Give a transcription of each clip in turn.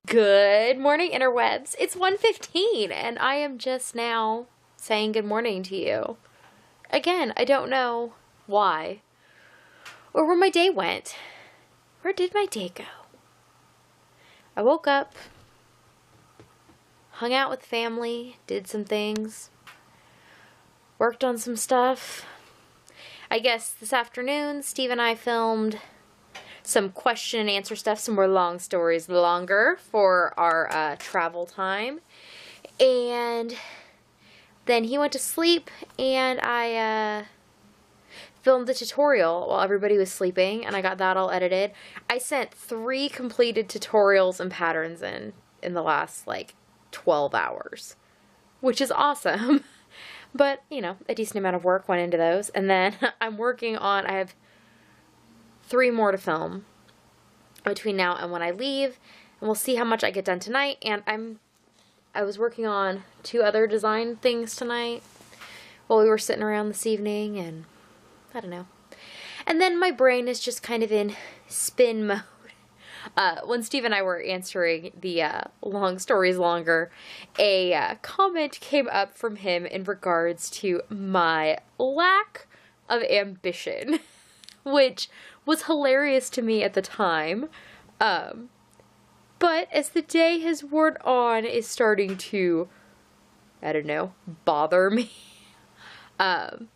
Good morning, interwebs. It's 1:15 and I am just now saying good morning to you. Again, I don't know why or where my day went. Where did my day go? I woke up, hung out with family, did some things, worked on some stuff. I guess this afternoon, Steve and I filmed some question and answer stuff, some more long stories longer for our travel time. And then he went to sleep and I filmed the tutorial while everybody was sleeping and I got that all edited. I sent 3 completed tutorials and patterns in the last 12 hours, which is awesome. But, a decent amount of work went into those. And then I have 3 more to film between now and when I leave, and we'll see how much I get done tonight. And I was working on 2 other design things tonight while we were sitting around this evening, and I don't know. And then my brain is just kind of in spin mode. When Steve and I were answering the long stories longer, a comment came up from him in regards to my lack of ambition, which was hilarious to me at the time. But as the day has worn on, is starting to, I don't know, bother me. Not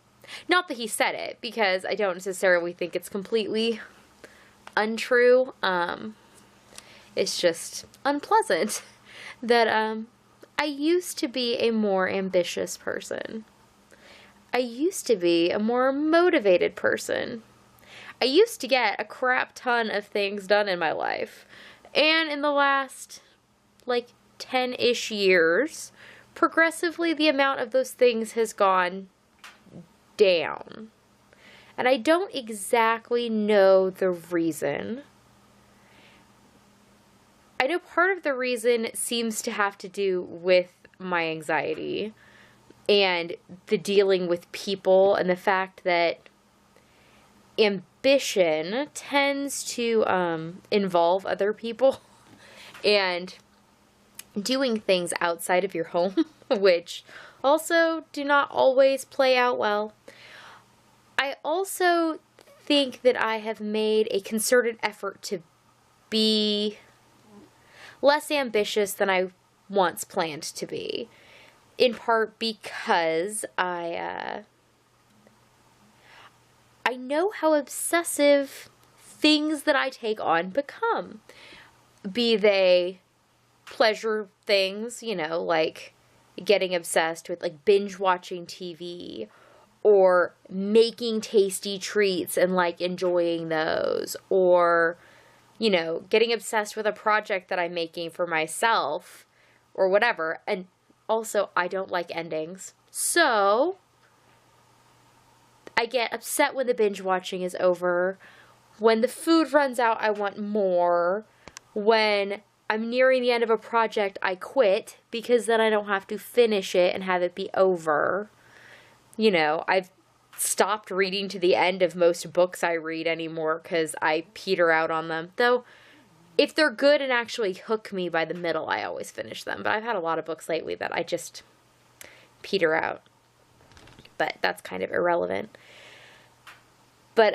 that he said it, because I don't necessarily think it's completely untrue. It's just unpleasant that I used to be a more ambitious person. I used to be a more motivated person. I used to get a crap ton of things done in my life. And in the last, 10-ish years, progressively the amount of those things has gone down. And I don't exactly know the reason. I know part of the reason seems to have to do with my anxiety and the dealing with people and the fact that ambition tends to involve other people and doing things outside of your home, which also do not always play out well. I also think that I have made a concerted effort to be less ambitious than I once planned to be, in part because I know how obsessive things that I take on become. Be they pleasure things, like getting obsessed with binge watching TV or making tasty treats and enjoying those, or getting obsessed with a project that I'm making for myself or whatever. And also, I don't like endings. So I get upset when the binge watching is over. When the food runs out, I want more. When I'm nearing the end of a project, I quit because then I don't have to finish it and have it be over. I've stopped reading to the end of most books I read anymore because I peter out on them. Though, if they're good and actually hook me by the middle, I always finish them. But I've had a lot of books lately that I just peter out. But that's kind of irrelevant. But,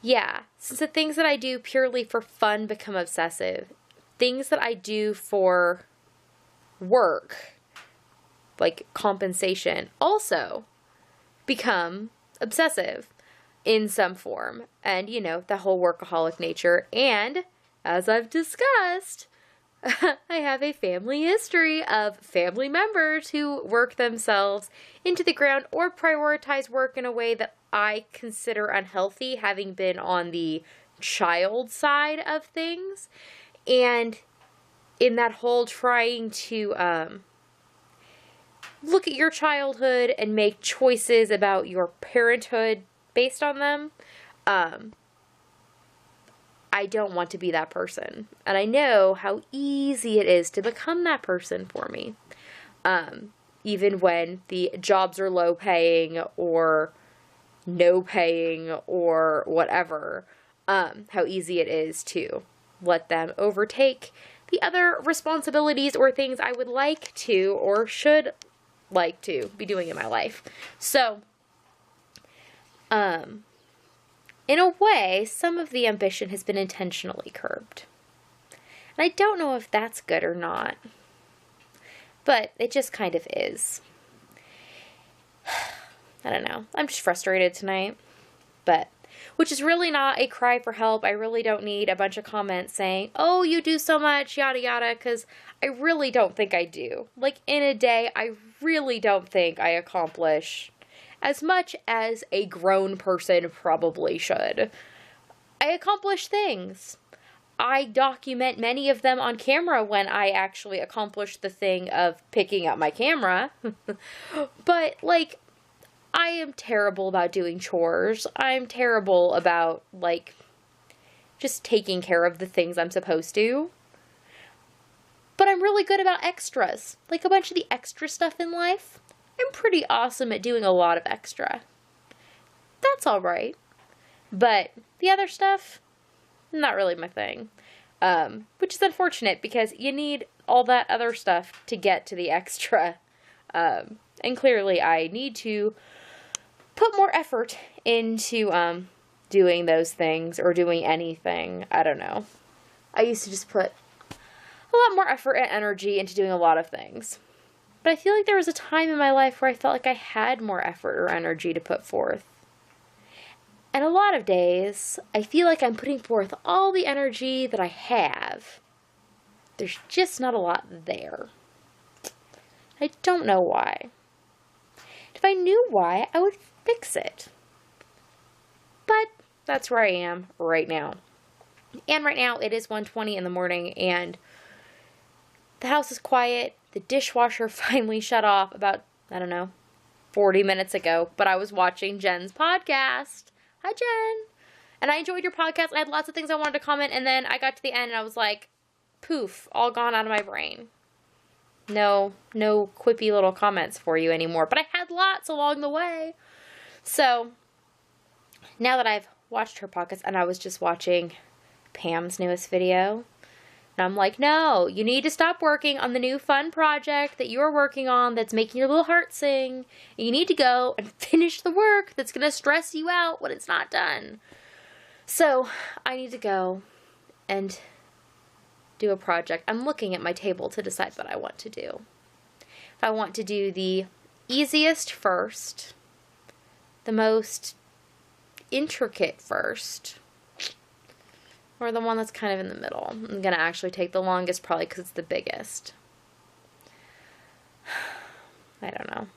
yeah, since the things that I do purely for fun become obsessive, things that I do for work, like compensation, also become obsessive in some form. And, the whole workaholic nature. And, as I've discussed, I have a family history of family members who work themselves into the ground or prioritize work in a way that I consider unhealthy, having been on the child side of things. And in that whole trying to look at your childhood and make choices about your parenthood based on them, I don't want to be that person. And I know how easy it is to become that person for me. Even when the jobs are low paying or no paying or whatever, how easy it is to let them overtake the other responsibilities or things I would like to or should like to be doing in my life. So, in a way, some of the ambition has been intentionally curbed. And I don't know if that's good or not, but it just kind of is. I don't know. I'm just frustrated tonight, which is really not a cry for help. I really don't need a bunch of comments saying, oh, you do so much, yada yada, because I really don't think I do. Like, in a day, I really don't think I accomplish as much as a grown person probably should. I accomplish things. I document many of them on camera when I actually accomplish the thing of picking up my camera. But, like, I am terrible about doing chores. I'm terrible about, like, just taking care of the things I'm supposed to. But I'm really good about extras. Like, a bunch of the extra stuff in life. I'm pretty awesome at doing a lot of extra. That's alright. But the other stuff, not really my thing. Which is unfortunate because you need all that other stuff to get to the extra. And clearly I need to put more effort into doing those things or doing anything. I don't know. I used to just put a lot more effort and energy into doing a lot of things. But I feel like there was a time in my life where I felt like I had more effort or energy to put forth. And a lot of days, I feel like I'm putting forth all the energy that I have. There's just not a lot there. I don't know why. If I knew why, I would fix it. But that's where I am right now. And right now, it is 1:20 in the morning, and the house is quiet. The dishwasher finally shut off about, 40 minutes ago. But I was watching Jen's podcast. Hi, Jen. And I enjoyed your podcast. I had lots of things I wanted to comment. And then I got to the end and I was like, poof, all gone out of my brain. No quippy little comments for you anymore. But I had lots along the way. So now that I've watched her podcast, and I was just watching Pam's newest video, and I'm like, no, you need to stop working on the new fun project that you're working on that's making your little heart sing. And you need to go and finish the work that's going to stress you out when it's not done. So I need to go and do a project. I'm looking at my table to decide what I want to do. If I want to do the easiest first, the most intricate first, or the one that's kind of in the middle. I'm going to actually take the longest probably because it's the biggest. I don't know.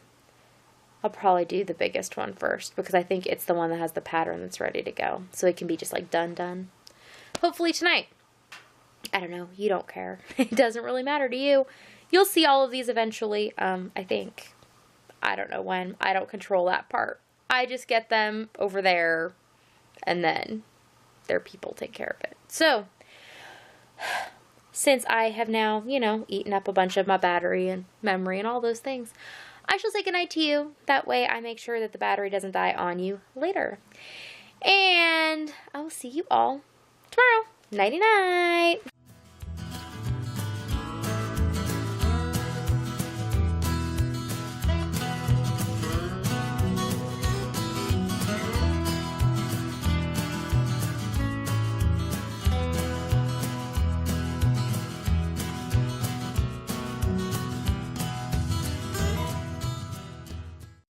I'll probably do the biggest one first because I think it's the one that has the pattern that's ready to go. So it can be just like done. Hopefully tonight. I don't know. You don't care. It doesn't really matter to you. You'll see all of these eventually, I think. I don't know when. I don't control that part. I just get them over there and then their people take care of it. So, since I have now, eaten up a bunch of my battery and memory and all those things, I shall say goodnight to you. That way I make sure that the battery doesn't die on you later. And I will see you all tomorrow. Nighty-night.